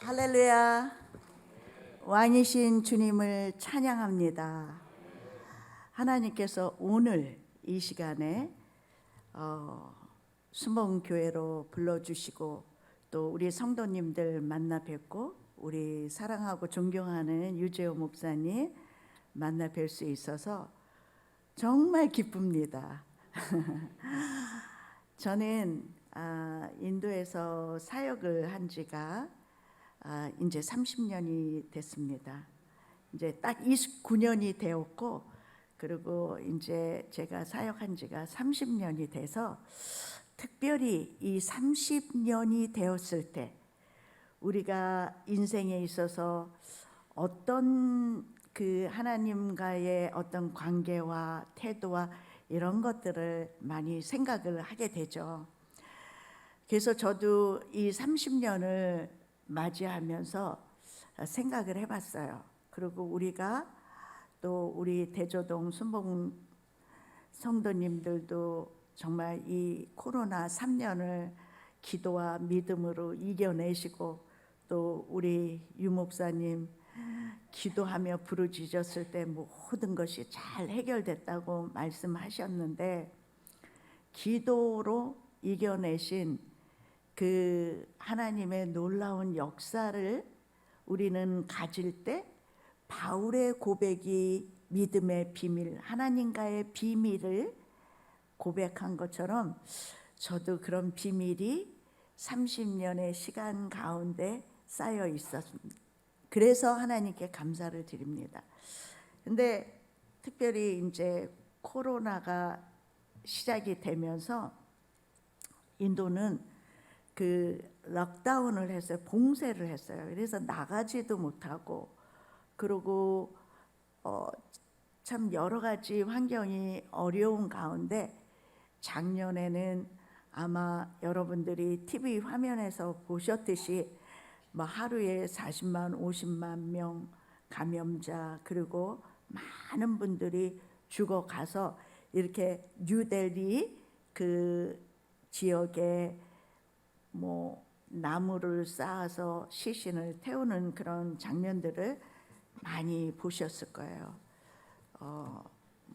할렐루야. 왕이신 주님을 찬양합니다. 하나님께서 오늘 이 시간에 수목교회로 불러주시고 또 우리 성도님들 만나 뵙고 우리 사랑하고 존경하는 유재호 목사님 만나 뵐 수 있어서 정말 기쁩니다. 저는 인도에서 사역을 한 지가 이제 30년이 됐습니다. 이제 딱 29년이 되었고, 그리고 이제 제가 사역한 지가 30년이 돼서 특별히 이 30년이 되었을 때 우리가 인생에 있어서 어떤 그 하나님과의 어떤 관계와 태도와 이런 것들을 많이 생각을 하게 되죠. 그래서 저도 이 30년을 맞이하면서 생각을 해봤어요. 그리고 우리가 또 우리 대조동 순복 성도님들도 정말 이 코로나 3년을 기도와 믿음으로 이겨내시고 또 우리 유 목사님 기도하며 부르짖었을 때 모든 것이 잘 해결됐다고 말씀하셨는데, 기도로 이겨내신 그 하나님의 놀라운 역사를 우리는 가질 때 바울의 고백이 믿음의 비밀, 하나님과의 비밀을 고백한 것처럼 저도 그런 비밀이 30년의 시간 가운데 쌓여 있었습니다. 그래서 하나님께 감사를 드립니다. 근데 특별히 이제 코로나가 시작이 되면서 인도는 그 락다운을 했어요. 봉쇄를 했어요. 그래서 나가지도 못하고, 그리고 참 여러 가지 환경이 어려운 가운데 작년에는 아마 여러분들이 TV 화면에서 보셨듯이 하루에 40만, 50만 명 감염자, 그리고 많은 분들이 죽어가서 이렇게 뉴델리 그 지역에 나무를 쌓아서 시신을 태우는 그런 장면들을 많이 보셨을 거예요.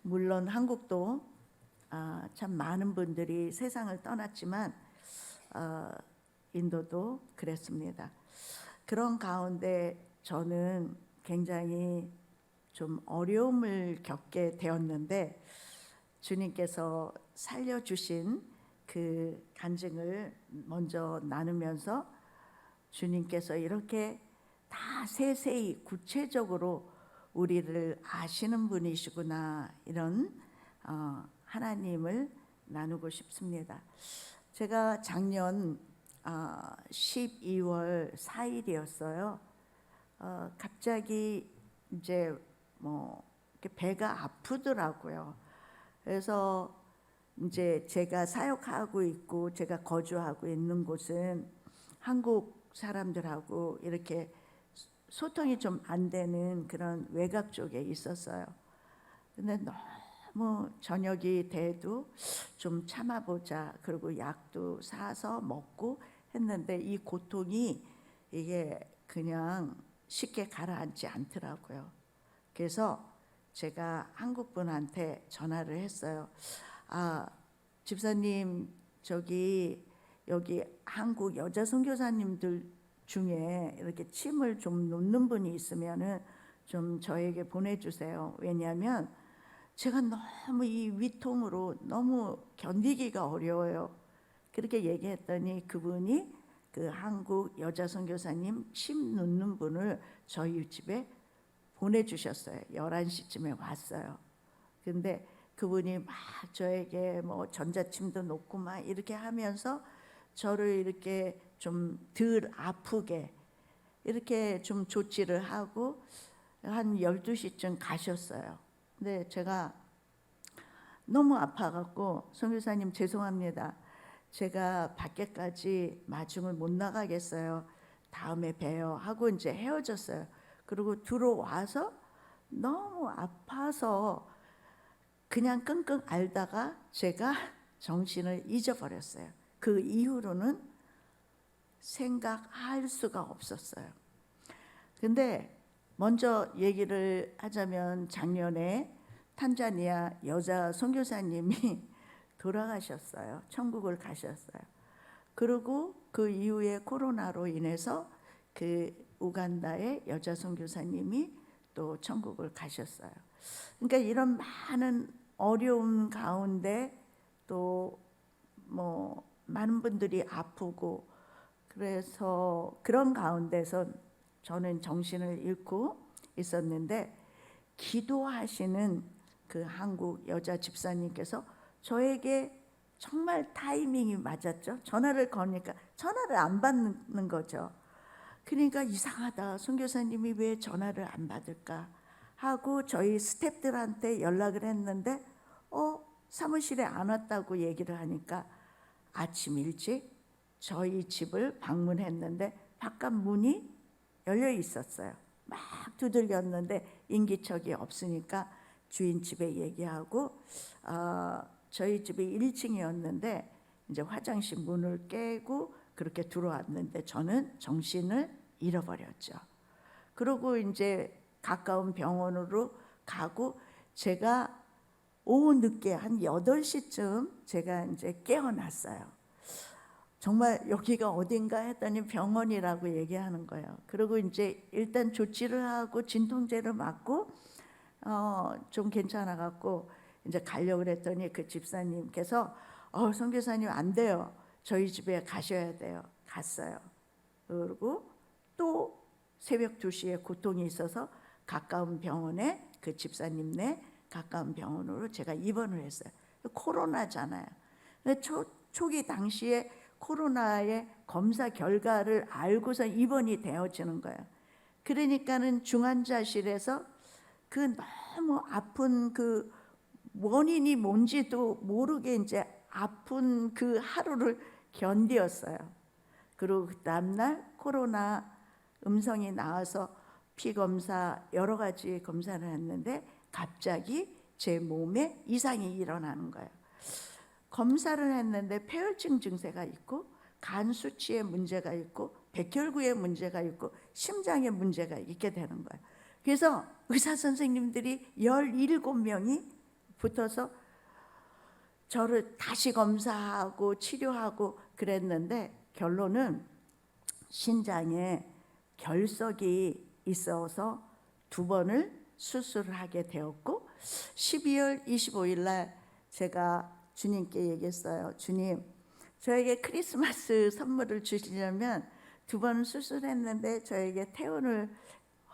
물론 한국도 참 많은 분들이 세상을 떠났지만 인도도 그랬습니다. 그런 가운데 저는 굉장히 좀 어려움을 겪게 되었는데, 주님께서 살려주신 그 간증을 먼저 나누면서 주님께서 이렇게 다 세세히 구체적으로 우리를 아시는 분이시구나, 이런 하나님을 나누고 싶습니다. 제가 작년 12월 4일이었어요. 갑자기 이제 배가 아프더라고요. 그래서 이제 제가 사역하고 있고 제가 거주하고 있는 곳은 한국 사람들하고 이렇게 소통이 좀 안 되는 그런 외곽 쪽에 있었어요. 근데 너무 저녁이 돼도 좀 참아보자, 그리고 약도 사서 먹고 했는데 이 고통이 이게 그냥 쉽게 가라앉지 않더라고요. 그래서 제가 한국 분한테 전화를 했어요. 집사님, 여기 한국 여자 선교사님들 중에 이렇게 침을 좀 놓는 분이 있으면은 좀 저에게 보내주세요. 왜냐하면 제가 너무 이 위통으로 너무 견디기가 어려워요. 그렇게 얘기했더니 그분이 그 한국 여자 선교사님 침 놓는 분을 저희 집에 보내주셨어요. 11시쯤에 왔어요. 근데 그분이 막 저에게 전자침도 놓고 막 이렇게 하면서 저를 이렇게 좀 덜 아프게 이렇게 좀 조치를 하고 한 12시쯤 가셨어요. 근데 제가 너무 아파갖고 선교사님 죄송합니다. 제가 밖에까지 마중을 못 나가겠어요. 다음에 봬요 하고 이제 헤어졌어요. 그리고 들어와서 너무 아파서 그냥 끙끙 앓다가 제가 정신을 잊어버렸어요. 그 이후로는 생각할 수가 없었어요. 근데 먼저 얘기를 하자면 작년에 탄자니아 여자 선교사님이 돌아가셨어요. 천국을 가셨어요. 그리고 그 이후에 코로나로 인해서 그 우간다의 여자 선교사님이 또 천국을 가셨어요. 그러니까 이런 많은 어려움 가운데 또 뭐 많은 분들이 아프고 그래서 그런 가운데서 저는 정신을 잃고 있었는데 기도하시는 그 한국 여자 집사님께서 저에게 정말 타이밍이 맞았죠. 전화를 거니까 전화를 안 받는 거죠. 그러니까 이상하다. 선교사님이 왜 전화를 안 받을까 하고 저희 스태프들한테 연락을 했는데 사무실에 안 왔다고 얘기를 하니까 아침 일찍 저희 집을 방문했는데 바깥 문이 열려 있었어요. 막 두들겼는데 인기척이 없으니까 주인 집에 얘기하고 저희 집이 1층이었는데 이제 화장실 문을 깨고 그렇게 들어왔는데 저는 정신을 잃어버렸죠. 그리고 이제 가까운 병원으로 가고 제가 오후 늦게 한 8시쯤 제가 이제 깨어났어요. 정말 여기가 어딘가 했더니 병원이라고 얘기하는 거예요. 그리고 이제 일단 조치를 하고 진통제를 맞고 좀 괜찮아 갖고 이제 가려고 그랬더니 그 집사님께서 선교사님 안 돼요. 저희 집에 가셔야 돼요. 갔어요. 그리고 또 새벽 2시에 고통이 있어서 가까운 병원에 그 집사님네 가까운 병원으로 제가 입원을 했어요. 코로나잖아요. 초기 당시에 코로나의 검사 결과를 알고서 입원이 되어지는 거예요. 그러니까는 중환자실에서 그 너무 아픈 그 원인이 뭔지도 모르게 이제 아픈 그 하루를 견디었어요. 그리고 그 다음날 코로나 음성이 나와서 피 검사 여러 가지 검사를 했는데 갑자기 제 몸에 이상이 일어나는 거예요. 검사를 했는데 폐혈증 증세가 있고 간 수치에 문제가 있고 백혈구에 문제가 있고 심장에 문제가 있게 되는 거예요. 그래서 의사 선생님들이 17명이 붙어서 저를 다시 검사하고 치료하고 그랬는데 결론은 신장에 결석이 있어서 2번을 수술을 하게 되었고 12월 25일 날 제가 주님께 얘기했어요. 주님, 저에게 크리스마스 선물을 주시려면 2번 수술했는데 저에게 퇴원을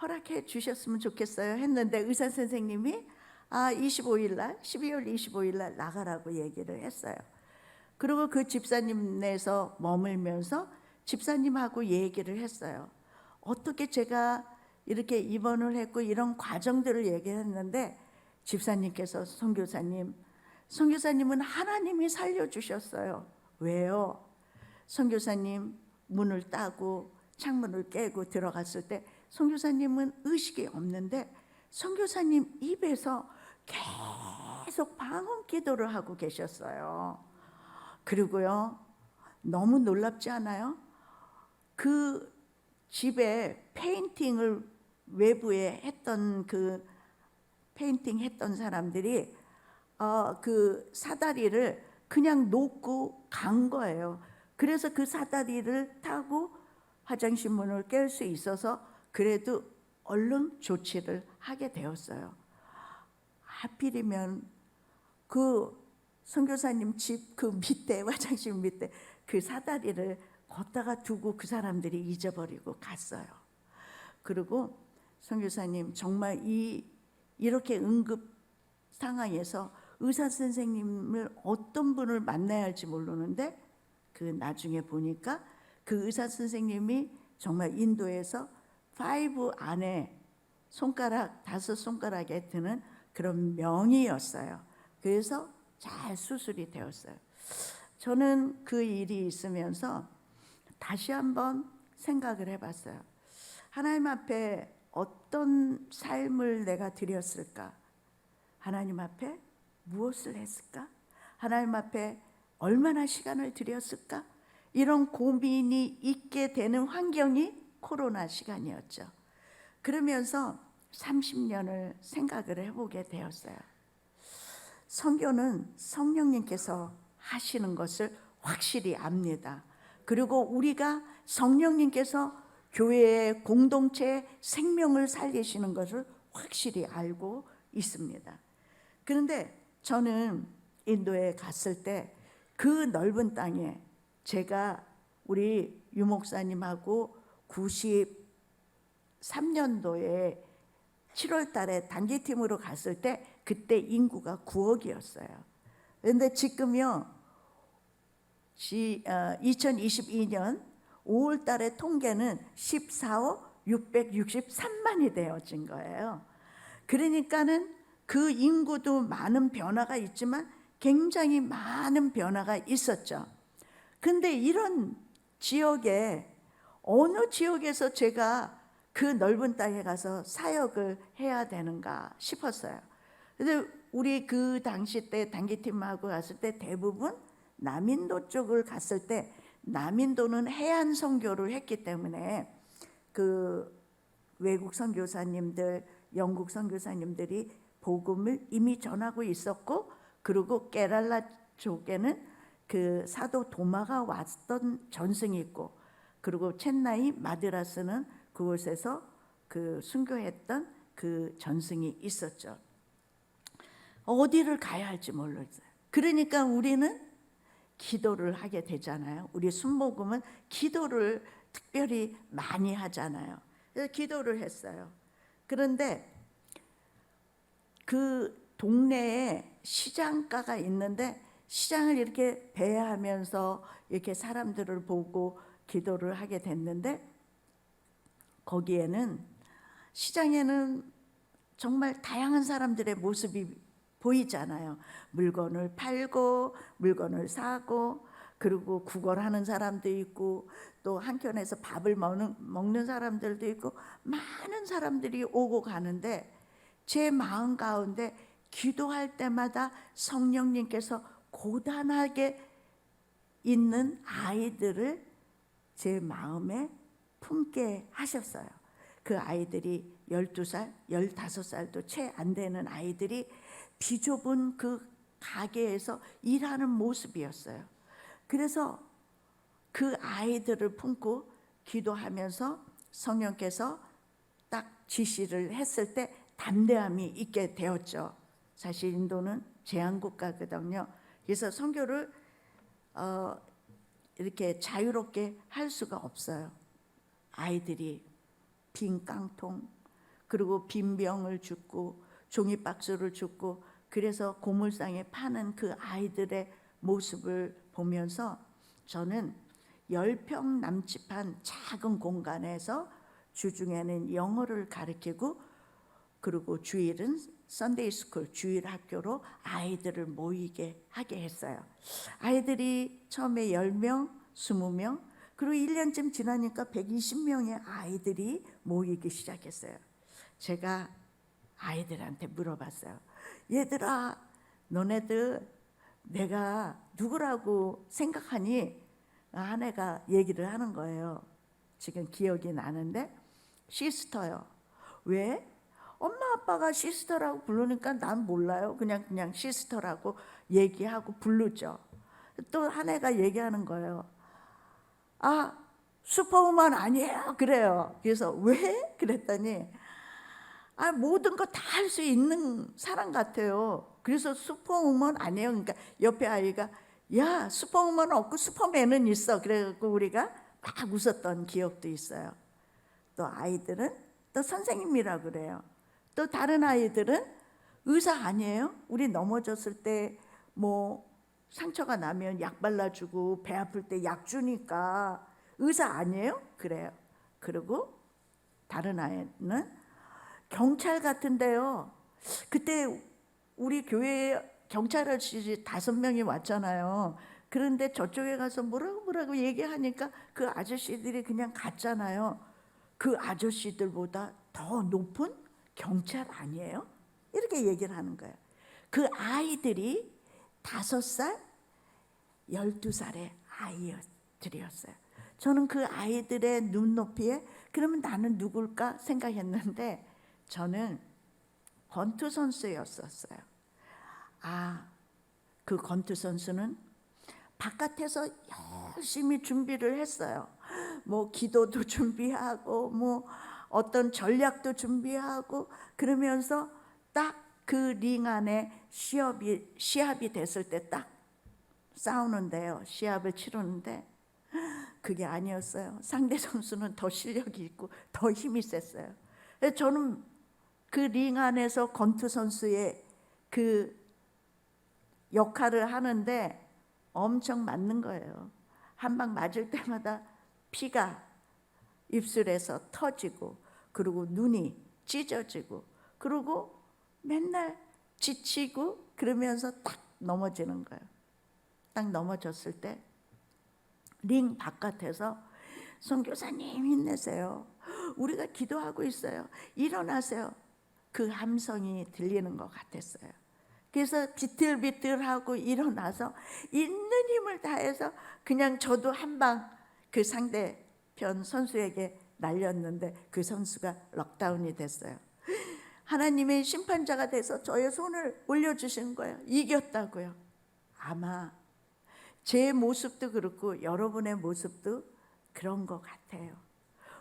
허락해 주셨으면 좋겠어요 했는데 의사 선생님이 25일 날 12월 25일 날 나가라고 얘기를 했어요. 그리고 그 집사님네에서 머물면서 집사님하고 얘기를 했어요. 어떻게 제가 이렇게 입원을 했고 이런 과정들을 얘기했는데 집사님께서 선교사님은 하나님이 살려주셨어요. 왜요? 선교사님 문을 따고 창문을 깨고 들어갔을 때 선교사님은 의식이 없는데 선교사님 입에서 계속 방언 기도를 하고 계셨어요. 그리고요, 너무 놀랍지 않아요? 그 집에 페인팅을 외부에 했던 그 페인팅 했던 사람들이 그 사다리를 그냥 놓고 간 거예요. 그래서 그 사다리를 타고 화장실 문을 깰 수 있어서 그래도 얼른 조치를 하게 되었어요. 하필이면 그 선교사님 집 그 밑에 화장실 밑에 그 사다리를 걷다가 두고 그 사람들이 잊어버리고 갔어요. 그리고 선교사님 정말 이렇게 응급 상황에서 의사 선생님을 어떤 분을 만나야 할지 모르는데 그 나중에 보니까 그 의사 선생님이 정말 인도에서 5 안에 손가락 5손가락에 드는 그런 명의였어요. 그래서 잘 수술이 되었어요. 저는 그 일이 있으면서 다시 한번 생각을 해봤어요. 하나님 앞에 어떤 삶을 내가 드렸을까? 하나님 앞에 무엇을 했을까? 하나님 앞에 얼마나 시간을 드렸을까? 이런 고민이 있게 되는 환경이 코로나 시간이었죠. 그러면서 30년을 생각을 해보게 되었어요. 선교는 성령님께서 하시는 것을 확실히 압니다. 그리고 우리가 성령님께서 교회의 공동체의 생명을 살리시는 것을 확실히 알고 있습니다. 그런데 저는 인도에 갔을 때 그 넓은 땅에 제가 우리 유 목사님하고 93년도에 7월 달에 단기팀으로 갔을 때 그때 인구가 9억이었어요. 그런데 지금요 2022년 5월 달에 통계는 14억 663만이 되어진 거예요. 그러니까는 그 인구도 많은 변화가 있지만 굉장히 많은 변화가 있었죠. 근데 이런 지역에 어느 지역에서 제가 그 넓은 땅에 가서 사역을 해야 되는가 싶었어요. 근데 우리 그 당시 때 단기팀하고 갔을 때 대부분 남인도 쪽을 갔을 때 남인도는 해안 선교를 했기 때문에 그 외국 선교사님들, 영국 선교사님들이 복음을 이미 전하고 있었고, 그리고 케랄라 쪽에는 그 사도 도마가 왔던 전승이 있고, 그리고 첸나이 마드라스는 그곳에서 그 순교했던 그 전승이 있었죠. 어디를 가야 할지 몰랐어요. 그러니까 우리는 기도를 하게 되잖아요. 우리 순복음은 기도를 특별히 많이 하잖아요. 그래서 기도를 했어요. 그런데 그 동네에 시장가가 있는데 시장을 이렇게 배회하면서 이렇게 사람들을 보고 기도를 하게 됐는데, 거기에는 시장에는 정말 다양한 사람들의 모습이 보이잖아요. 물건을 팔고 물건을 사고, 그리고 구걸하는 사람도 있고, 또 한켠에서 밥을 먹는 사람들도 있고, 많은 사람들이 오고 가는데 제 마음 가운데 기도할 때마다 성령님께서 고단하게 있는 아이들을 제 마음에 품게 하셨어요. 그 아이들이 12살, 15살도 채 안 되는 아이들이 비좁은 그 가게에서 일하는 모습이었어요. 그래서 그 아이들을 품고 기도하면서 성령께서 딱 지시를 했을 때 담대함이 있게 되었죠. 사실 인도는 제한국가거든요. 그래서 선교를 이렇게 자유롭게 할 수가 없어요. 아이들이 빈 깡통, 그리고 빈 병을 줍고 종이박스를 줍고, 그래서 고물상에 파는 그 아이들의 모습을 보면서 저는 10평 남짓한 작은 공간에서 주중에는 영어를 가르치고, 그리고 주일은 선데이 스쿨, 주일 학교로 아이들을 모이게 하게 했어요. 아이들이 처음에 10명, 20명, 그리고 1년쯤 지나니까 120명의 아이들이 모이기 시작했어요. 제가 아이들한테 물어봤어요. 얘들아, 너네들 내가 누구라고 생각하니? 한 애가 얘기를 하는 거예요. 지금 기억이 나는데, 시스터요. 왜? 엄마 아빠가 시스터라고 부르니까 난 몰라요. 그냥 시스터라고 얘기하고 부르죠. 또 한 애가 얘기하는 거예요. 아, 슈퍼우먼 아니에요. 그래요. 그래서 왜? 그랬더니 모든 거 다 할 수 있는 사람 같아요. 그래서 슈퍼우먼 아니에요. 그러니까 옆에 아이가 야, 슈퍼우먼은 없고 슈퍼맨은 있어. 그래갖고 우리가 막 웃었던 기억도 있어요. 또 아이들은 또 선생님이라 그래요. 또 다른 아이들은 의사 아니에요? 우리 넘어졌을 때 뭐 상처가 나면 약 발라주고 배 아플 때 약 주니까 의사 아니에요? 그래요. 그리고 다른 아이는 경찰 같은데요. 그때 우리 교회에 경찰 아저씨 5명이 왔잖아요. 그런데 저쪽에 가서 뭐라고 얘기하니까 그 아저씨들이 그냥 갔잖아요. 그 아저씨들보다 더 높은 경찰 아니에요? 이렇게 얘기를 하는 거예요. 그 아이들이 5살, 12살의 아이였어요. 아이들이었어요. 저는 그 아이들의 눈높이에 그러면 나는 누굴까 생각했는데 저는 권투 선수였었어요. 그 권투 선수는 바깥에서 열심히 준비를 했어요. 뭐 기도도 준비하고 뭐 어떤 전략도 준비하고 그러면서 딱 그 링 안에 시합이 됐을 때 딱 싸우는데요. 시합을 치르는데 그게 아니었어요. 상대 선수는 더 실력이 있고 더 힘이 셌어요. 저는 그 링 안에서 권투 선수의 그 역할을 하는데 엄청 맞는 거예요. 한 방 맞을 때마다 피가 입술에서 터지고 그리고 눈이 찢어지고 그리고 맨날 지치고 그러면서 딱 넘어지는 거예요. 딱 넘어졌을 때 링 바깥에서 선교사님 힘내세요. 우리가 기도하고 있어요. 일어나세요. 그 함성이 들리는 것 같았어요. 그래서 비틀비틀하고 일어나서 있는 힘을 다해서 그냥 저도 한 방 그 상대편 선수에게 날렸는데 그 선수가 럭다운이 됐어요. 하나님의 심판자가 돼서 저의 손을 올려주신 거예요. 이겼다고요. 아마 제 모습도 그렇고 여러분의 모습도 그런 것 같아요.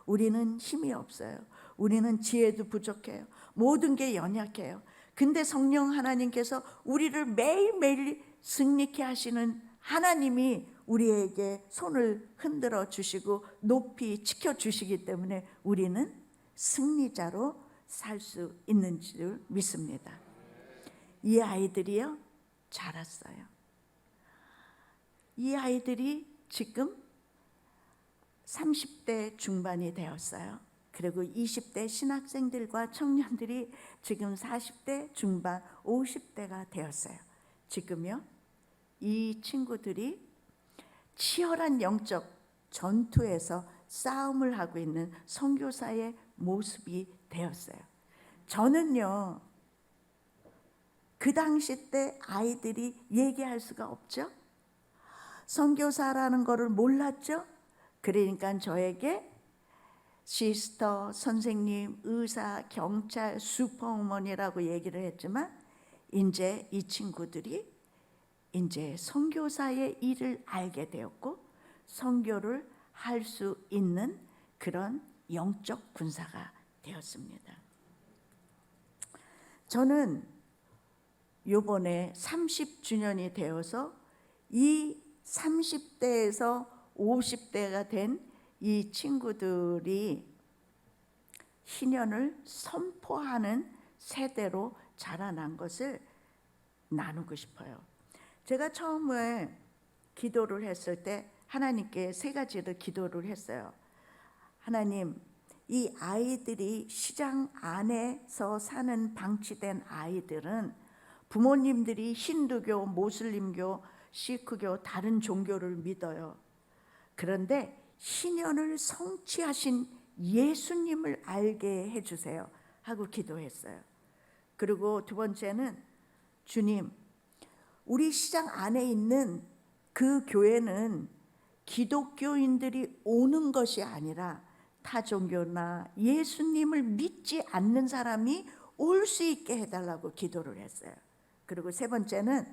우리는 힘이 없어요. 우리는 지혜도 부족해요. 모든 게 연약해요. 근데 성령 하나님께서 우리를 매일매일 승리케 하시는 하나님이 우리에게 손을 흔들어 주시고 높이 지켜주시기 때문에 우리는 승리자로 살 수 있는 줄 믿습니다. 이 아이들이요, 자랐어요. 이 아이들이 지금 30대 중반이 되었어요. 그리고 20대 신학생들과 청년들이 지금 40대 중반, 50대가 되었어요. 지금요, 이 친구들이 치열한 영적 전투에서 싸움을 하고 있는 선교사의 모습이 되었어요. 저는요, 그 당시 때 아이들이 얘기할 수가 없죠. 선교사라는 거를 몰랐죠. 그러니까 저에게 시스터, 선생님, 의사, 경찰, 슈퍼우먼이라고 얘기를 했지만 이제 이 친구들이 이제 선교사의 일을 알게 되었고 선교를 할 수 있는 그런 영적 군사가 되었습니다. 저는 요번에 30주년이 되어서 이 30대에서 50대가 된 이 친구들이 희년을 선포하는 세대로 자라난 것을 나누고 싶어요. 제가 처음에 기도를 했을 때 하나님께 세 가지를 기도를 했어요. 하나님, 이 아이들이 시장 안에서 사는 방치된 아이들은 부모님들이 힌두교, 모슬림교, 시크교 다른 종교를 믿어요. 그런데 희년을 성취하신 예수님을 알게 해주세요 하고 기도했어요. 그리고 두 번째는 주님, 우리 시장 안에 있는 그 교회는 기독교인들이 오는 것이 아니라 타 종교나 예수님을 믿지 않는 사람이 올 수 있게 해달라고 기도를 했어요. 그리고 세 번째는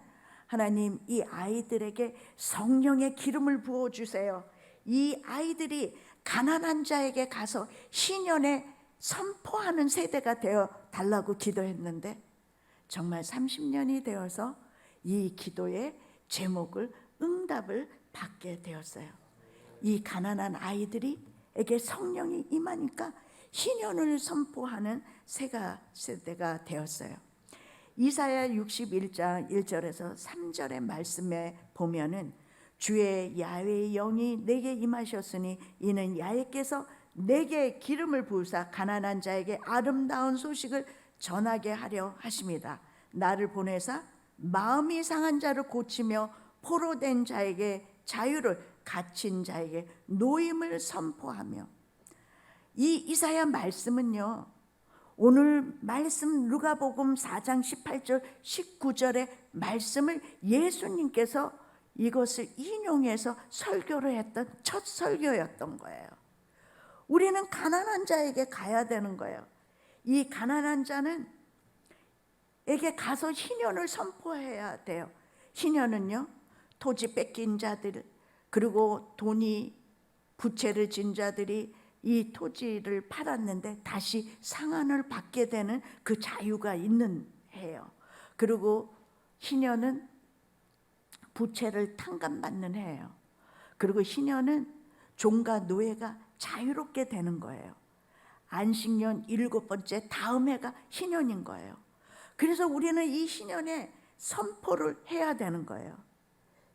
하나님, 이 아이들에게 성령의 기름을 부어주세요. 이 아이들이 가난한 자에게 가서 희년에 선포하는 세대가 되어 달라고 기도했는데 정말 30년이 되어서 이 기도의 제목을 응답을 받게 되었어요. 이 가난한 아이들에게 성령이 임하니까 희년을 선포하는 세대가 되었어요. 이사야 61장 1절에서 3절의 말씀에 보면은 주의 야훼의 영이 내게 임하셨으니 이는 야훼께서 내게 기름을 부으사 가난한 자에게 아름다운 소식을 전하게 하려 하심이다. 나를 보내사 마음이 상한 자를 고치며 포로된 자에게 자유를, 갇힌 자에게 노임을 선포하며. 이 이사야 말씀은요, 오늘 말씀 누가복음 4장 18절 19절의 말씀을 예수님께서 이것을 인용해서 설교를 했던 첫 설교였던 거예요. 우리는 가난한 자에게 가야 되는 거예요. 이 가난한 자는 에게 가서 희년을 선포해야 돼요. 희년은요, 토지 뺏긴 자들, 그리고 돈이 부채를 진 자들이 이 토지를 팔았는데 다시 상환을 받게 되는 그 자유가 있는 해요. 그리고 희년은 부채를 탕감받는 해예요. 그리고 희년은 종과 노예가 자유롭게 되는 거예요. 안식년 7번째 다음 해가 희년인 거예요. 그래서 우리는 이 희년에 선포를 해야 되는 거예요.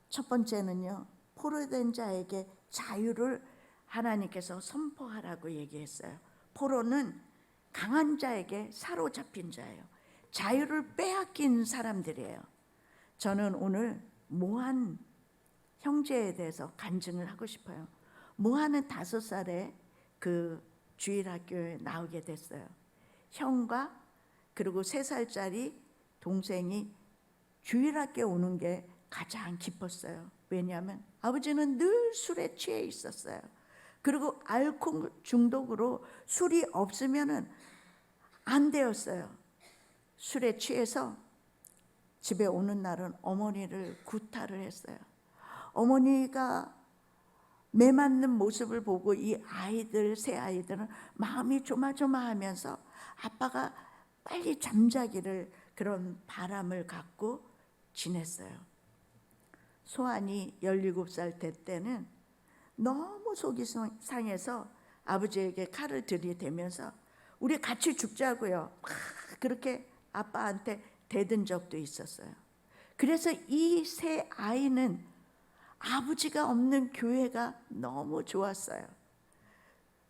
첫 번째는요, 포로된 자에게 자유를 하나님께서 선포하라고 얘기했어요. 포로는 강한 자에게 사로잡힌 자예요. 자유를 빼앗긴 사람들이에요. 저는 오늘 모한 형제에 대해서 간증을 하고 싶어요. 모한은 5살에 그 주일학교에 나오게 됐어요. 형과 그리고 3살짜리 동생이 주일학교에 오는 게 가장 기뻤어요. 왜냐하면 아버지는 늘 술에 취해 있었어요. 그리고 알코올 중독으로 술이 없으면은 안 되었어요. 술에 취해서 집에 오는 날은 어머니를 구타를 했어요. 어머니가 매맞는 모습을 보고 이 아이들, 세 아이들은 마음이 조마조마하면서 아빠가 빨리 잠자기를 그런 바람을 갖고 지냈어요. 소환이 17살 될 때는 너무 속이 상해서 아버지에게 칼을 들이대면서 우리 같이 죽자고요. 그렇게 아빠한테 대든 적도 있었어요. 그래서 이 세 아이는 아버지가 없는 교회가 너무 좋았어요.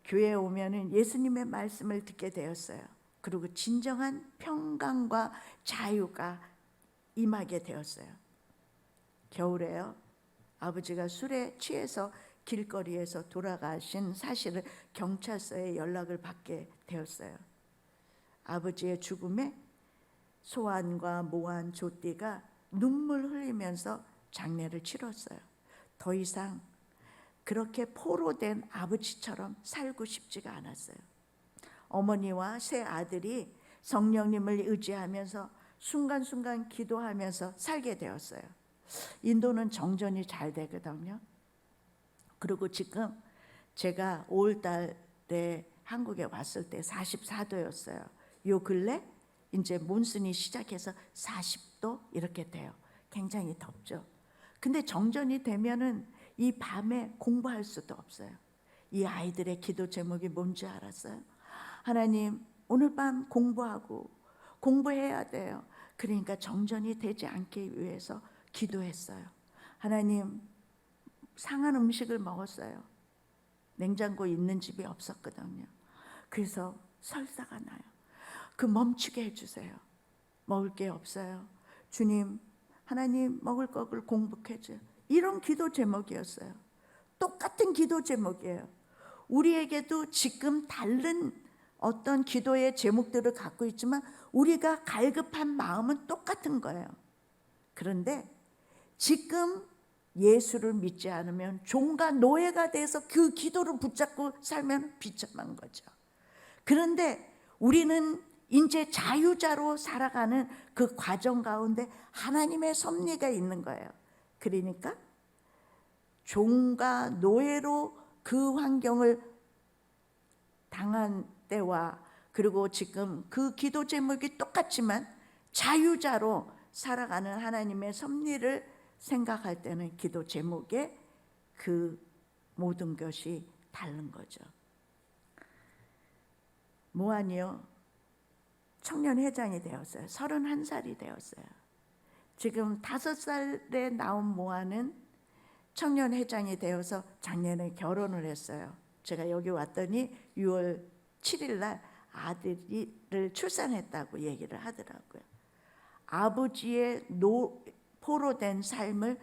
교회에 오면은 예수님의 말씀을 듣게 되었어요. 그리고 진정한 평강과 자유가 임하게 되었어요. 겨울에요, 아버지가 술에 취해서 길거리에서 돌아가신 사실을 경찰서에 연락을 받게 되었어요. 아버지의 죽음에 소환과 모한, 조띠가 눈물 흘리면서 장례를 치렀어요. 더 이상 그렇게 포로된 아버지처럼 살고 싶지가 않았어요. 어머니와 세 아들이 성령님을 의지하면서 순간순간 기도하면서 살게 되었어요. 인도는 정전이 잘 되거든요. 그리고 지금 제가 5월 달에 한국에 왔을 때 44도였어요. 요 근래 이제 몬순이 시작해서 40도 이렇게 돼요. 굉장히 덥죠. 근데 정전이 되면은 이 밤에 공부할 수도 없어요. 이 아이들의 기도 제목이 뭔지 알았어요? 하나님, 오늘 밤 공부해야 돼요. 그러니까 정전이 되지 않기 위해서 기도했어요. 하나님, 상한 음식을 먹었어요. 냉장고에 있는 집이 없었거든요. 그래서 설사가 나요. 그 멈추게 해주세요. 먹을 게 없어요. 주님, 하나님 먹을 것을 공급해줘요. 이런 기도 제목이었어요. 똑같은 기도 제목이에요. 우리에게도 지금 다른 어떤 기도의 제목들을 갖고 있지만 우리가 갈급한 마음은 똑같은 거예요. 그런데 지금 예수를 믿지 않으면 종과 노예가 돼서 그 기도를 붙잡고 살면 비참한 거죠. 그런데 우리는 이제 자유자로 살아가는 그 과정 가운데 하나님의 섭리가 있는 거예요. 그러니까 종과 노예로 그 환경을 당한 때와 그리고 지금 그 기도 제목이 똑같지만 자유자로 살아가는 하나님의 섭리를 생각할 때는 기도 제목에 그 모든 것이 다른 거죠. 모한이요, 청년회장이 되었어요. 31살이 되었어요. 지금 5살에 나온 모한은 청년회장이 되어서 작년에 결혼을 했어요. 제가 여기 왔더니 6월 7일 날 아들을 출산했다고 얘기를 하더라고요. 아버지의 포로된 삶을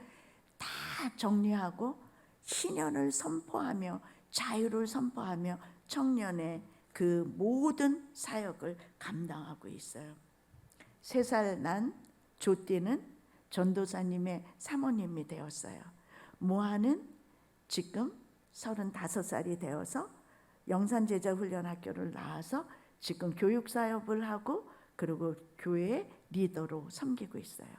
다 정리하고 신년을 선포하며 자유를 선포하며 청년의 그 모든 사역을 감당하고 있어요. 3살 난 조띠는 전도사님의 사모님이 되었어요. 모아는 지금 35살이 되어서 영산제자훈련학교를 나와서 지금 교육사역을 하고 그리고 교회 리더로 섬기고 있어요.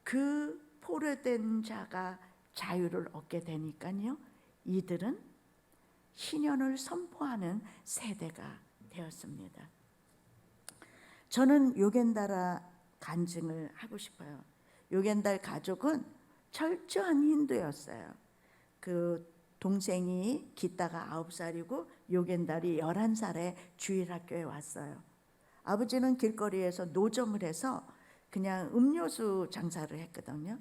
그 포로된 자가 자유를 얻게 되니까요, 이들은 신년을 선포하는 세대가 되었습니다. 저는 요겐다라 간증을 하고 싶어요. 요겐달 가족은 철저한 힌두였어요. 그 동생이 기타가 9살이고 요겐달이 11살에 주일학교에 왔어요. 아버지는 길거리에서 노점을 해서 그냥 음료수 장사를 했거든요.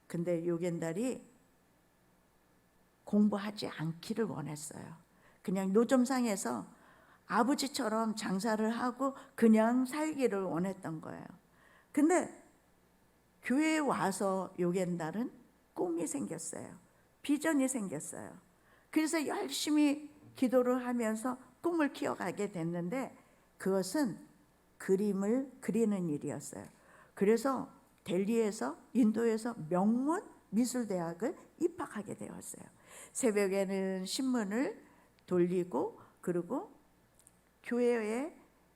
근데 요겐달이 공부하지 않기를 원했어요. 그냥 노점상에서 아버지처럼 장사를 하고 그냥 살기를 원했던 거예요. 근데 교회에 와서 요겐달은 꿈이 생겼어요. 비전이 생겼어요. 그래서 열심히 기도를 하면서 꿈을 키워가게 됐는데 그것은 그림을 그리는 일이었어요. 그래서 델리에서 인도에서 명문 미술대학을 입학하게 되었어요. 새벽에는 신문을 돌리고 그리고 교회에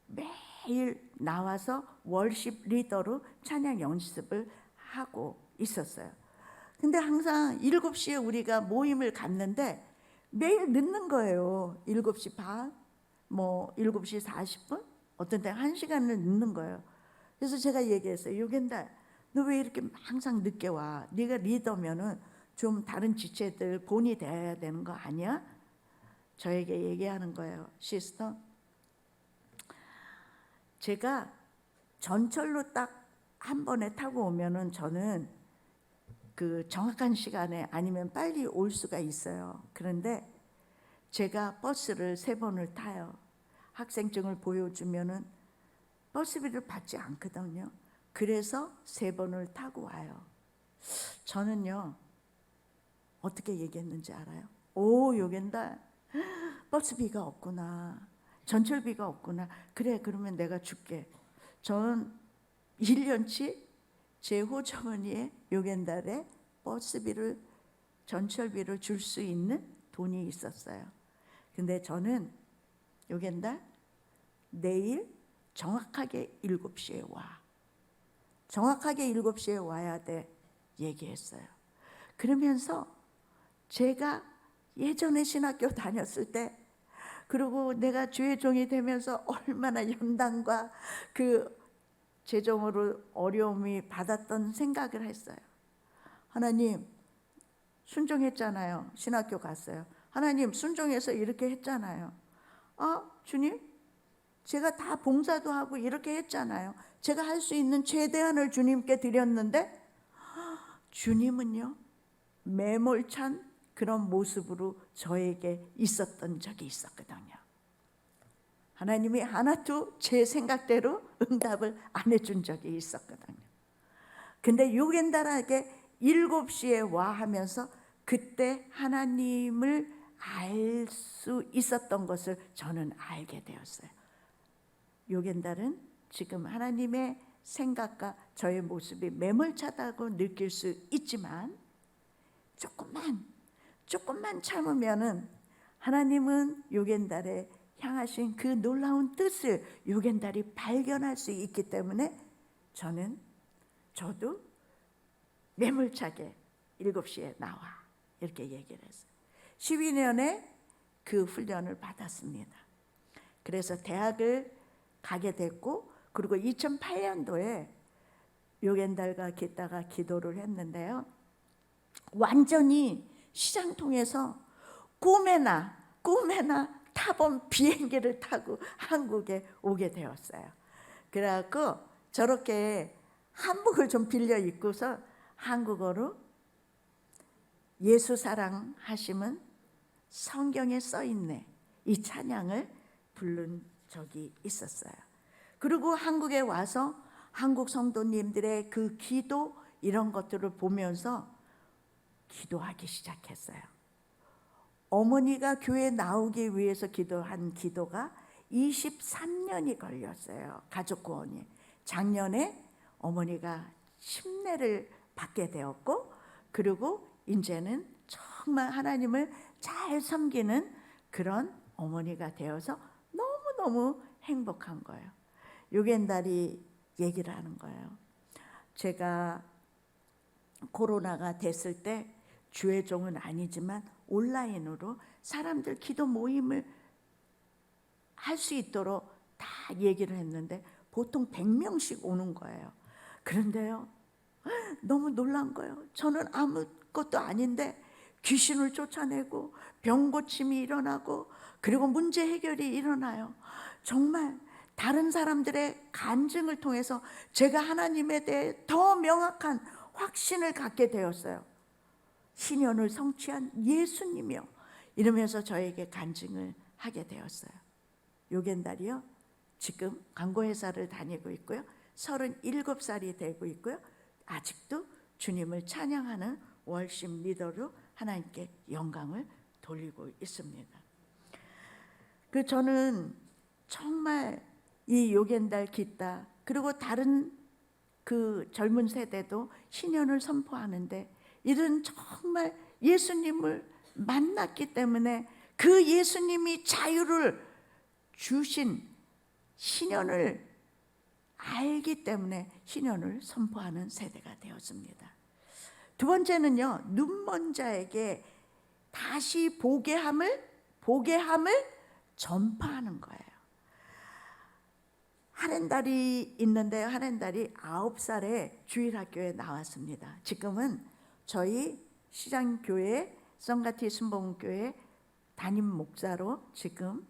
매일 나와서 월십 리더로 찬양 연습을 하고 있었어요. 근데 항상 7시에 우리가 모임을 갖는데 매일 늦는 거예요. 7시 반, 7시 40분, 어떤 때 1시간을 늦는 거예요. 그래서 제가 얘기했어요. 요겐달, 너 왜 이렇게 항상 늦게 와? 네가 리더면은 좀 다른 지체들 본이 돼야 되는 거 아니야? 저에게 얘기하는 거예요. 시스터, 제가 전철로 딱 한 번에 타고 오면은 저는 그 정확한 시간에 아니면 빨리 올 수가 있어요. 그런데 제가 버스를 3번을 타요. 학생증을 보여주면은 버스비를 받지 않거든요. 그래서 3번을 타고 와요. 저는요, 어떻게 얘기했는지 알아요? 오, 요겐달, 버스비가 없구나. 전철비가 없구나. 그래, 그러면 내가 줄게. 저는 1년치 제 호주머니에 요겐달에 버스비를, 전철비를 줄 수 있는 돈이 있었어요. 근데 저는 요겐달, 내일 정확하게 7시에 와. 정확하게 7시에 와야 돼. 얘기했어요. 그러면서 제가 예전에 신학교 다녔을 때 그리고 내가 주의 종이 되면서 얼마나 연단과 그 재정으로 어려움이 받았던 생각을 했어요. 하나님, 순종했잖아요. 신학교 갔어요. 하나님, 순종해서 이렇게 했잖아요. 주님, 제가 다 봉사도 하고 이렇게 했잖아요. 제가 할 수 있는 최대한을 주님께 드렸는데 주님은요, 매몰찬 그런 모습으로 저에게 있었던 적이 있었거든요. 하나님이 하나도 제 생각대로 응답을 안 해준 적이 있었거든요. 근데 요겐달에게 7시에 와 하면서 그때 하나님을 알 수 있었던 것을 저는 알게 되었어요. 요겐달은 지금 하나님의 생각과 저의 모습이 매몰차다고 느낄 수 있지만 조금만 참으면은 하나님은 요겐달에 향하신 그 놀라운 뜻을 요겐달이 발견할 수 있기 때문에 저도 매몰차게 7시에 나와 이렇게 얘기를 했어요. 12년에 그 훈련을 받았습니다. 그래서 대학을 가게 됐고 그리고 2008년도에 요겐달과 기타가 기도를 했는데요. 완전히 시장통에서 꿈에나 타본 비행기를 타고 한국에 오게 되었어요. 그래갖고 저렇게 한복을 좀 빌려 입고서 한국어로 예수 사랑하심은 성경에 써있네 이 찬양을 부른 적이 있었어요. 그리고 한국에 와서 한국 성도님들의 그 기도 이런 것들을 보면서 기도하기 시작했어요. 어머니가 교회에 나오기 위해서 기도한 기도가 23년이 걸렸어요. 가족 구원이. 작년에 어머니가 심례를 받게 되었고, 그리고 이제는 정말 하나님을 잘 섬기는 그런 어머니가 되어서 너무너무 행복한 거예요. 요겐달이 얘기를 하는 거예요. 제가 코로나가 됐을 때 주의 종은 아니지만 온라인으로 사람들 기도 모임을 할 수 있도록 다 얘기를 했는데 보통 100명씩 오는 거예요. 그런데요, 너무 놀란 거예요. 저는 아무것도 아닌데 귀신을 쫓아내고 병 고침이 일어나고 그리고 문제 해결이 일어나요. 정말 다른 사람들의 간증을 통해서 제가 하나님에 대해 더 명확한 확신을 갖게 되었어요. 신현을 성취한 예수님이요, 이러면서 저에게 간증을 하게 되었어요. 요겐달이요, 지금 광고회사를 다니고 있고요, 37살이 되고 있고요, 아직도 주님을 찬양하는 월십 리더로 하나님께 영광을 돌리고 있습니다. 저는 정말 이 요겐달 기타, 그리고 다른 그 젊은 세대도 신현을 선포하는데, 이런 정말 예수님을 만났기 때문에 그 예수님이 자유를 주신 신현을 알기 때문에 신현을 선포하는 세대가 되었습니다. 두 번째는요, 눈먼 자에게 다시 보게 함을 전파하는 거예요. 하렌달이 있는데요, 하렌달이 9살에 주일학교에 나왔습니다. 지금은 저희 시장교회 성가티 순복음교회 담임 목사로 지금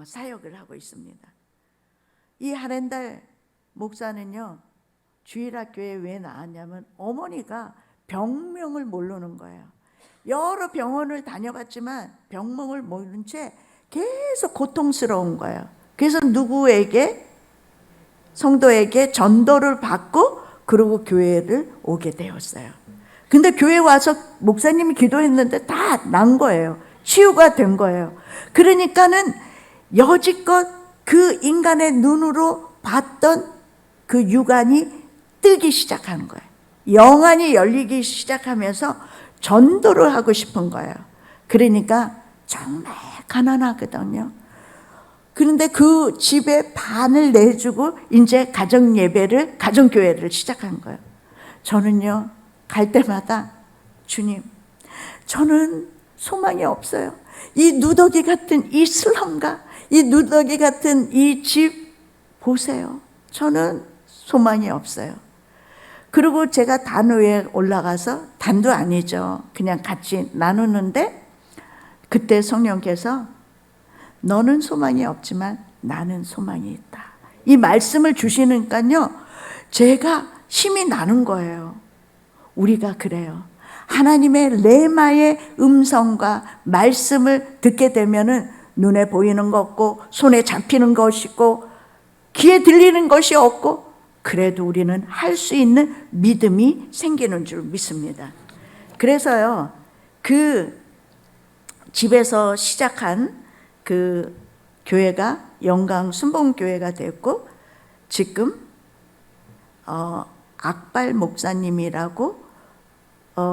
사역을 하고 있습니다. 이 하렌달 목사는요, 주일학교에 왜 나왔냐면 어머니가 병명을 모르는 거예요. 여러 병원을 다녀봤지만 병명을 모른 채 계속 고통스러운 거예요. 그래서 누구에게, 성도에게 전도를 받고 그리고 교회를 오게 되었어요. 근데 교회 와서 목사님이 기도했는데 다 난 거예요. 치유가 된 거예요. 그러니까는 여지껏 그 인간의 눈으로 봤던 그 육안이 뜨기 시작하는 거예요. 영안이 열리기 시작하면서 전도를 하고 싶은 거예요. 그러니까 정말 가난하거든요. 그런데 그 집에 반을 내주고 이제 가정교회를 시작한 거예요. 저는요, 갈 때마다 주님, 저는 소망이 없어요. 이 누더기 같은 이 슬럼과 이 누더기 같은 이 집 보세요. 저는 소망이 없어요. 그리고 제가 단 위에 올라가서, 단도 아니죠, 그냥 같이 나누는데 그때 성령께서 너는 소망이 없지만 나는 소망이 있다, 이 말씀을 주시니까요, 제가 힘이 나는 거예요. 우리가 그래요. 하나님의 레마의 음성과 말씀을 듣게 되면은 눈에 보이는 거 없고 손에 잡히는 것이 있고 귀에 들리는 것이 없고, 그래도 우리는 할 수 있는 믿음이 생기는 줄 믿습니다. 그래서요, 그 집에서 시작한 그 교회가 영광 순복음교회가 됐고, 지금 악발 목사님이라고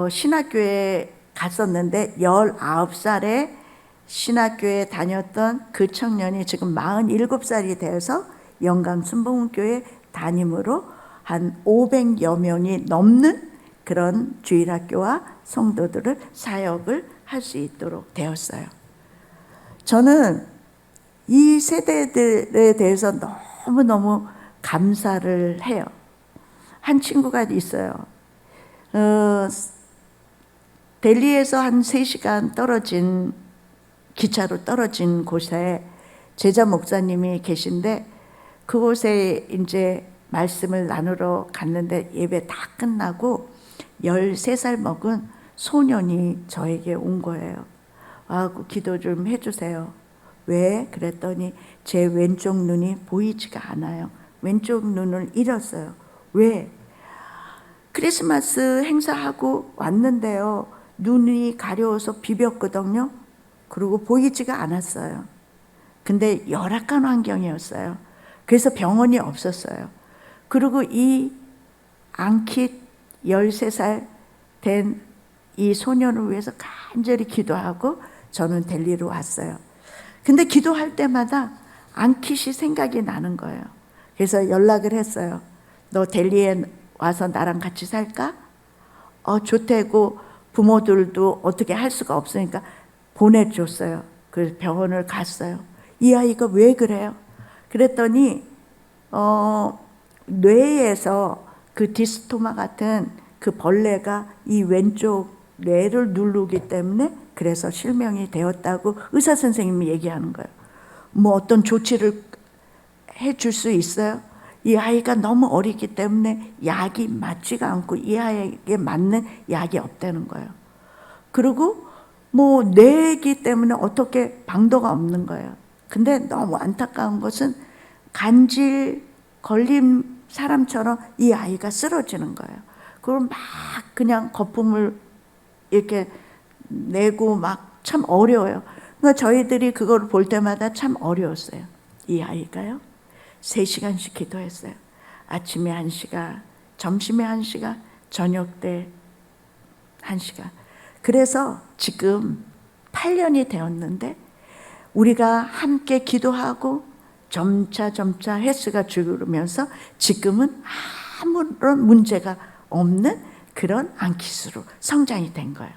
신학교에 갔었는데 19살에 신학교에 다녔던 그 청년이 지금 47살이 되어서 영광 순복음교회 담임으로 한 500여 명이 넘는 그런 주일학교와 성도들을 사역을 할 수 있도록 되었어요. 저는 이 세대들에 대해서 너무너무 감사를 해요. 한 친구가 있어요. 델리에서 한 3시간 떨어진, 기차로 떨어진 곳에 제자 목사님이 계신데, 그곳에 이제 말씀을 나누러 갔는데 예배 다 끝나고 13살 먹은 소년이 저에게 온 거예요. 기도 좀 해주세요. 왜? 그랬더니 제 왼쪽 눈이 보이지가 않아요. 왼쪽 눈을 잃었어요. 왜? 크리스마스 행사하고 왔는데요, 눈이 가려워서 비볐거든요. 그리고 보이지가 않았어요. 근데 열악한 환경이었어요. 그래서 병원이 없었어요. 그리고 이 앙킷 13살 된 이 소년을 위해서 간절히 기도하고 저는 델리로 왔어요. 근데 기도할 때마다 안킷이 생각이 나는 거예요. 그래서 연락을 했어요. 너 델리에 와서 나랑 같이 살까? 좋대고 부모들도 어떻게 할 수가 없으니까 보내줬어요. 그래서 병원을 갔어요. 이 아이가 왜 그래요? 그랬더니 뇌에서 그 디스토마 같은 그 벌레가 이 왼쪽 뇌를 누르기 때문에 그래서 실명이 되었다고 의사 선생님이 얘기하는 거예요. 뭐 어떤 조치를 해줄 수 있어요? 이 아이가 너무 어리기 때문에 약이 맞지가 않고 이 아이에게 맞는 약이 없다는 거예요. 그리고 뭐 뇌이기 때문에 어떻게 방도가 없는 거예요. 근데 너무 안타까운 것은 간질 걸린 사람처럼 이 아이가 쓰러지는 거예요. 그걸 막 그냥 거품을 이렇게 내고 막 참 어려워요. 그러니까 저희들이 그걸 볼 때마다 참 어려웠어요. 이 아이가요 3시간씩 기도했어요. 아침에 1시간, 점심에 1시간, 저녁 때 1시간. 그래서 지금 8년이 되었는데 우리가 함께 기도하고 점차 횟수가 줄으면서 지금은 아무런 문제가 없는 그런 안킷으로 성장이 된 거예요.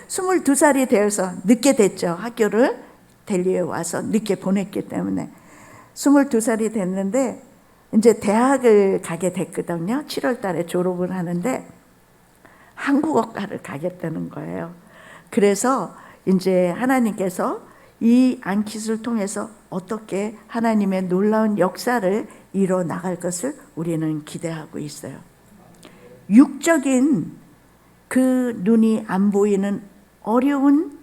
22살이 되어서 늦게 됐죠. 학교를 델리에 와서 늦게 보냈기 때문에 22살이 됐는데 이제 대학을 가게 됐거든요. 7월 달에 졸업을 하는데 한국어과를 가겠다는 거예요. 그래서 이제 하나님께서 이 안킷을 통해서 어떻게 하나님의 놀라운 역사를 이뤄 나갈 것을 우리는 기대하고 있어요. 육적인 그 눈이 안 보이는 어려운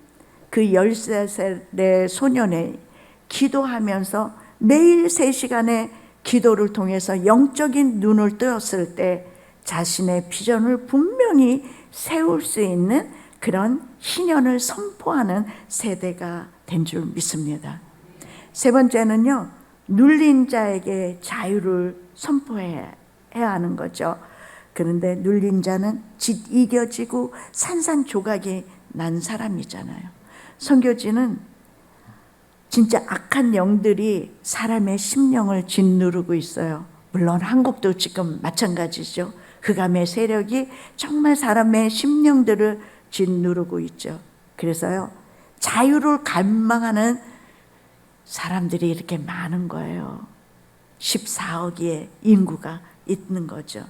그 13살의 소년의 기도하면서 매일 3시간의 기도를 통해서 영적인 눈을 뜨었을 때 자신의 비전을 분명히 세울 수 있는 그런 희년을 선포하는 세대가 된 줄 믿습니다. 세 번째는요, 눌린 자에게 자유를 선포해야 하는 거죠. 그런데 눌린 자는 짓 이겨지고 산산조각이 난 사람이잖아요. 선교지는 진짜 악한 영들이 사람의 심령을 짓누르고 있어요. 물론 한국도 지금 마찬가지죠. 흑암의 세력이 정말 사람의 심령들을 짓누르고 있죠. 그래서요, 자유를 갈망하는 사람들이 이렇게 많은 거예요. 14억의 인구가 있는 거죠.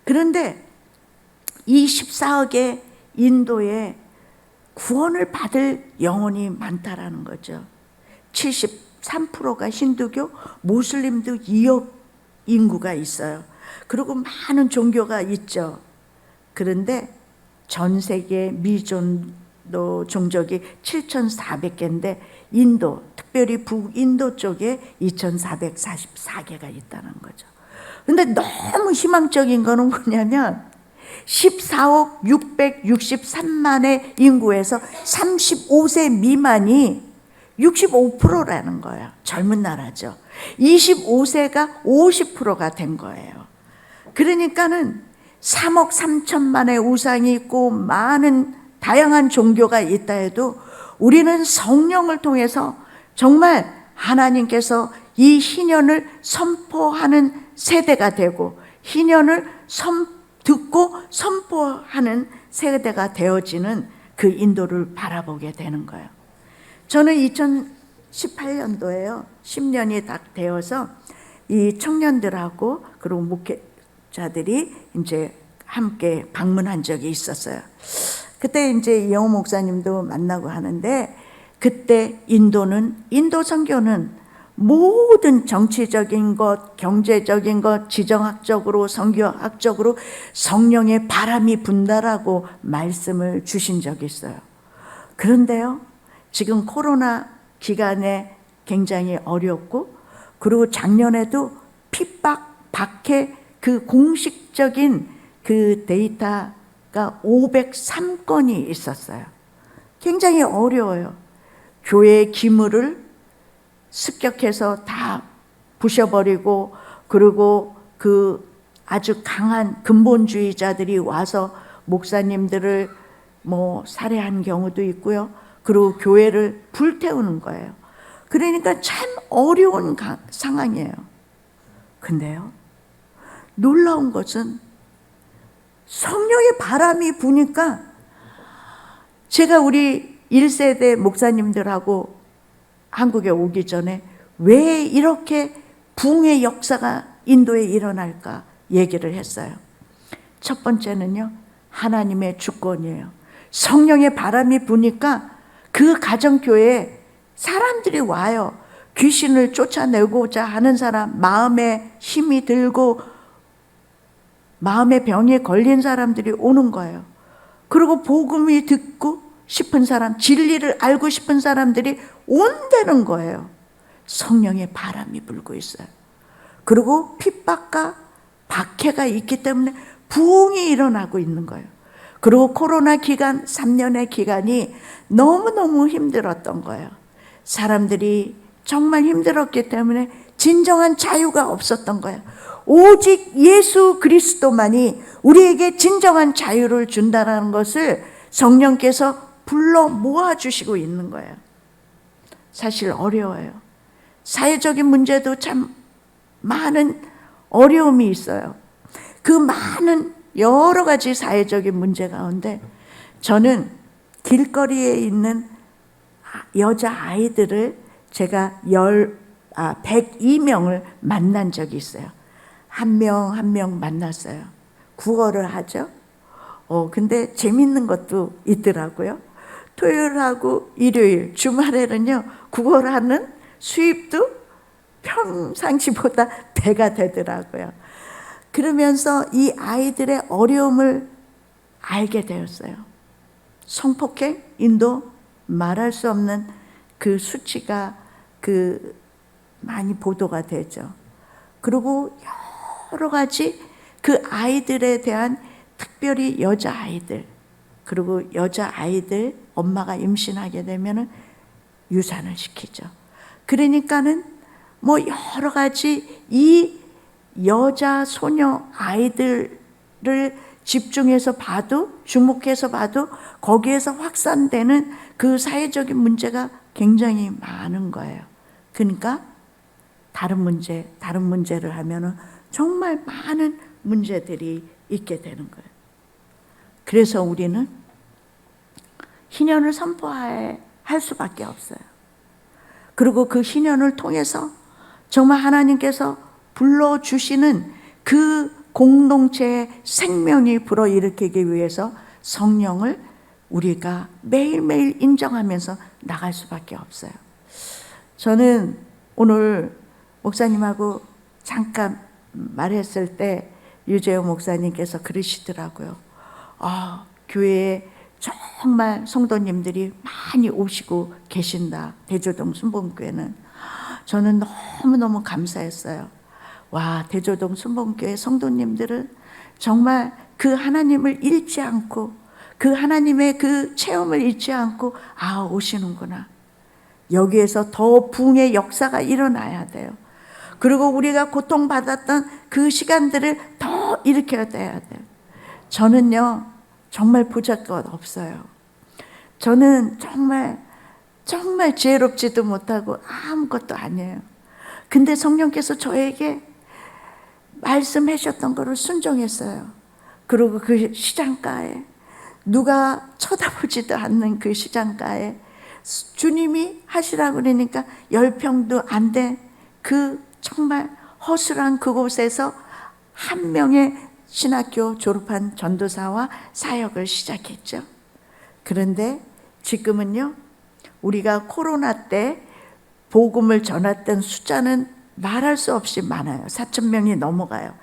그런데 이 14억의 인도에 구원을 받을 영혼이 많다라는 거죠. 73%가 힌두교, 모슬림도 2억 인구가 있어요. 그리고 많은 종교가 있죠. 그런데 전 세계 미존도 종족이 7,400개인데 인도, 특별히 북인도 쪽에 2,444개가 있다는 거죠. 근데 너무 희망적인 거는 뭐냐면 14억 663만의 인구에서 35세 미만이 65%라는 거예요. 젊은 나라죠. 25세가 50%가 된 거예요. 그러니까는 3억 3천만의 우상이 있고 많은 다양한 종교가 있다 해도 우리는 성령을 통해서 정말 하나님께서 이 희년을 선포하는 세대가 되고 희년을 듣고 선포하는 세대가 되어지는 그 인도를 바라보게 되는 거예요. 저는 2018년도에요. 10년이 딱 되어서 이 청년들하고 그리고 목회자들이 이제 함께 방문한 적이 있었어요. 그때 이제 이영호 목사님도 만나고 하는데 그때 인도 선교는 모든 정치적인 것, 경제적인 것, 지정학적으로, 선교학적으로 성령의 바람이 분다라고 말씀을 주신 적이 있어요. 그런데요, 지금 코로나 기간에 굉장히 어렵고 그리고 작년에도 핍박, 박해 그 공식적인 그 데이터가 503건이 있었어요. 굉장히 어려워요. 교회의 기물을 습격해서 다 부셔버리고 그리고 그 아주 강한 근본주의자들이 와서 목사님들을 살해한 경우도 있고요. 그리고 교회를 불태우는 거예요. 그러니까 참 어려운 상황이에요. 근데요, 놀라운 것은 성령의 바람이 부니까, 제가 우리 1세대 목사님들하고 한국에 오기 전에 왜 이렇게 부흥의 역사가 인도에 일어날까 얘기를 했어요. 첫 번째는요, 하나님의 주권이에요. 성령의 바람이 부니까 그 가정교회에 사람들이 와요. 귀신을 쫓아내고자 하는 사람, 마음에 힘이 들고 마음의 병에 걸린 사람들이 오는 거예요. 그리고 복음이 듣고 싶은 사람, 진리를 알고 싶은 사람들이 온다는 거예요. 성령의 바람이 불고 있어요. 그리고 핍박과 박해가 있기 때문에 부흥이 일어나고 있는 거예요. 그리고 코로나 기간, 3년의 기간이 너무너무 힘들었던 거예요. 사람들이 정말 힘들었기 때문에 진정한 자유가 없었던 거예요. 오직 예수 그리스도만이 우리에게 진정한 자유를 준다는 것을 성령께서 불러 모아주시고 있는 거예요. 사실 어려워요. 사회적인 문제도 참 많은 어려움이 있어요. 그 많은 여러 가지 사회적인 문제 가운데 저는 길거리에 있는 여자아이들을 제가 102명을 만난 적이 있어요. 한 명 한 명 만났어요. 국어를 하죠. 근데 재밌는 것도 있더라고요. 토요일하고 일요일, 주말에는요, 국어를 하는 수입도 평상시보다 배가 되더라고요. 그러면서 이 아이들의 어려움을 알게 되었어요. 성폭행, 인도 말할 수 없는 그 수치가 많이 보도가 되죠. 그리고 여러 가지 그 아이들에 대한, 특별히 여자아이들, 그리고 여자아이들 엄마가 임신하게 되면 유산을 시키죠. 그러니까는 여러 가지 이 여자 소녀 아이들을 집중해서 봐도, 주목해서 봐도 거기에서 확산되는 그 사회적인 문제가 굉장히 많은 거예요. 그러니까 다른 문제를 하면은 정말 많은 문제들이 있게 되는 거예요. 그래서 우리는 희년을 선포할 수밖에 없어요. 그리고 그 희년을 통해서 정말 하나님께서 불러주시는 그 공동체의 생명이 불어일으키기 위해서 성령을 우리가 매일매일 인정하면서 나갈 수밖에 없어요. 저는 오늘 목사님하고 잠깐 말했을 때 유재호 목사님께서 그러시더라고요. 교회에 정말 성도님들이 많이 오시고 계신다. 대조동 순복음교회는. 저는 너무너무 감사했어요. 와, 대조동 순복음교회 성도님들은 정말 그 하나님을 잃지 않고, 그 하나님의 그 체험을 잃지 않고 오시는구나. 여기에서 더 부흥의 역사가 일어나야 돼요. 그리고 우리가 고통받았던 그 시간들을 더 일으켜야 돼요. 저는요, 정말 보잘것 없어요. 저는 정말 지혜롭지도 못하고 아무것도 아니에요. 근데 성령께서 저에게 말씀하셨던 거를 순종했어요. 그리고 그 시장가에, 누가 쳐다보지도 않는 그 시장가에 주님이 하시라고 그러니까 10평도 안 된 그 정말 허술한 그곳에서 한 명의 신학교 졸업한 전도사와 사역을 시작했죠. 그런데 지금은요, 우리가 코로나 때 복음을 전했던 숫자는 말할 수 없이 많아요. 4,000명이 넘어가요.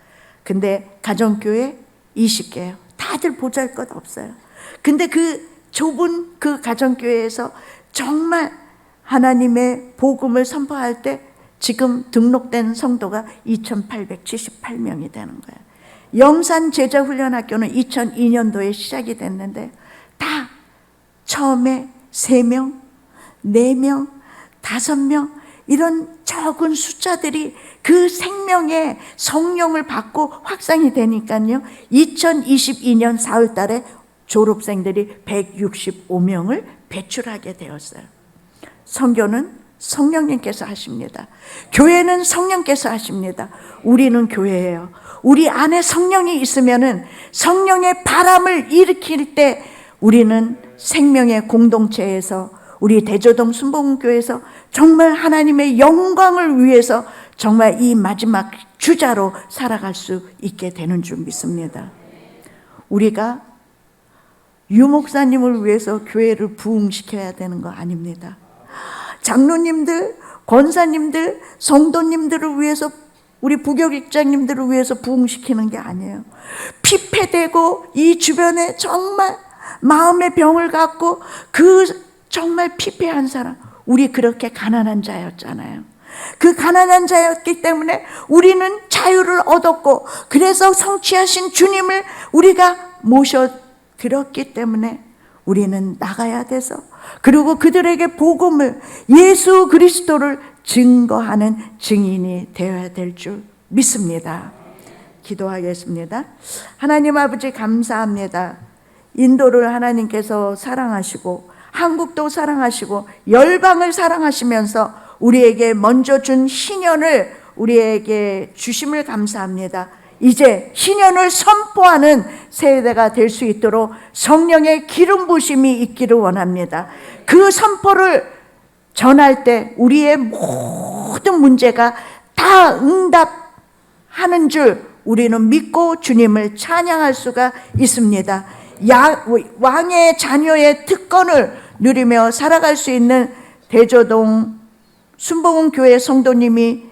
근데 가정교회 20개예요. 다들 보잘것 없어요. 근데 그 좁은 그 가정교회에서 정말 하나님의 복음을 선포할 때 지금 등록된 성도가 2,878명이 되는 거예요. 영산 제자훈련학교는 2002년도에 시작이 됐는데 다 처음에 3명, 4명, 5명 이런 적은 숫자들이 그 생명의 성령을 받고 확산이 되니까요, 2022년 4월 달에 졸업생들이 165명을 배출하게 되었어요. 선교는 성령님께서 하십니다. 교회는 성령께서 하십니다. 우리는 교회예요. 우리 안에 성령이 있으면은 성령의 바람을 일으킬 때 우리는 생명의 공동체에서, 우리 대저동 순복음교회에서 정말 하나님의 영광을 위해서 정말 이 마지막 주자로 살아갈 수 있게 되는 줄 믿습니다. 우리가 유 목사님을 위해서 교회를 부흥시켜야 되는 거 아닙니다. 장로님들, 권사님들, 성도님들을 위해서, 우리 부교육장님들을 위해서 부흥시키는 게 아니에요. 피폐되고 이 주변에 정말 마음의 병을 갖고 그 정말 피폐한 사람, 우리 그렇게 가난한 자였잖아요. 그 가난한 자였기 때문에 우리는 자유를 얻었고, 그래서 성취하신 주님을 우리가 모셔드렸기 때문에 우리는 나가야 돼서, 그리고 그들에게 복음을, 예수 그리스도를 증거하는 증인이 되어야 될 줄 믿습니다. 기도하겠습니다. 하나님 아버지, 감사합니다. 인도를 하나님께서 사랑하시고 한국도 사랑하시고 열방을 사랑하시면서 우리에게 먼저 준 신년을 우리에게 주심을 감사합니다. 이제 신년을 선포하는 세대가 될 수 있도록 성령의 기름 부심이 있기를 원합니다. 그 선포를 전할 때 우리의 모든 문제가 다 응답하는 줄 우리는 믿고 주님을 찬양할 수가 있습니다. 왕의 자녀의 특권을 누리며 살아갈 수 있는 대저동 순복음교회 성도님이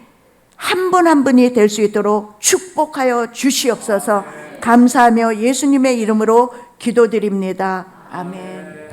한 분 한 분이 될 수 있도록 축복하여 주시옵소서. 감사하며 예수님의 이름으로 기도드립니다. 아멘.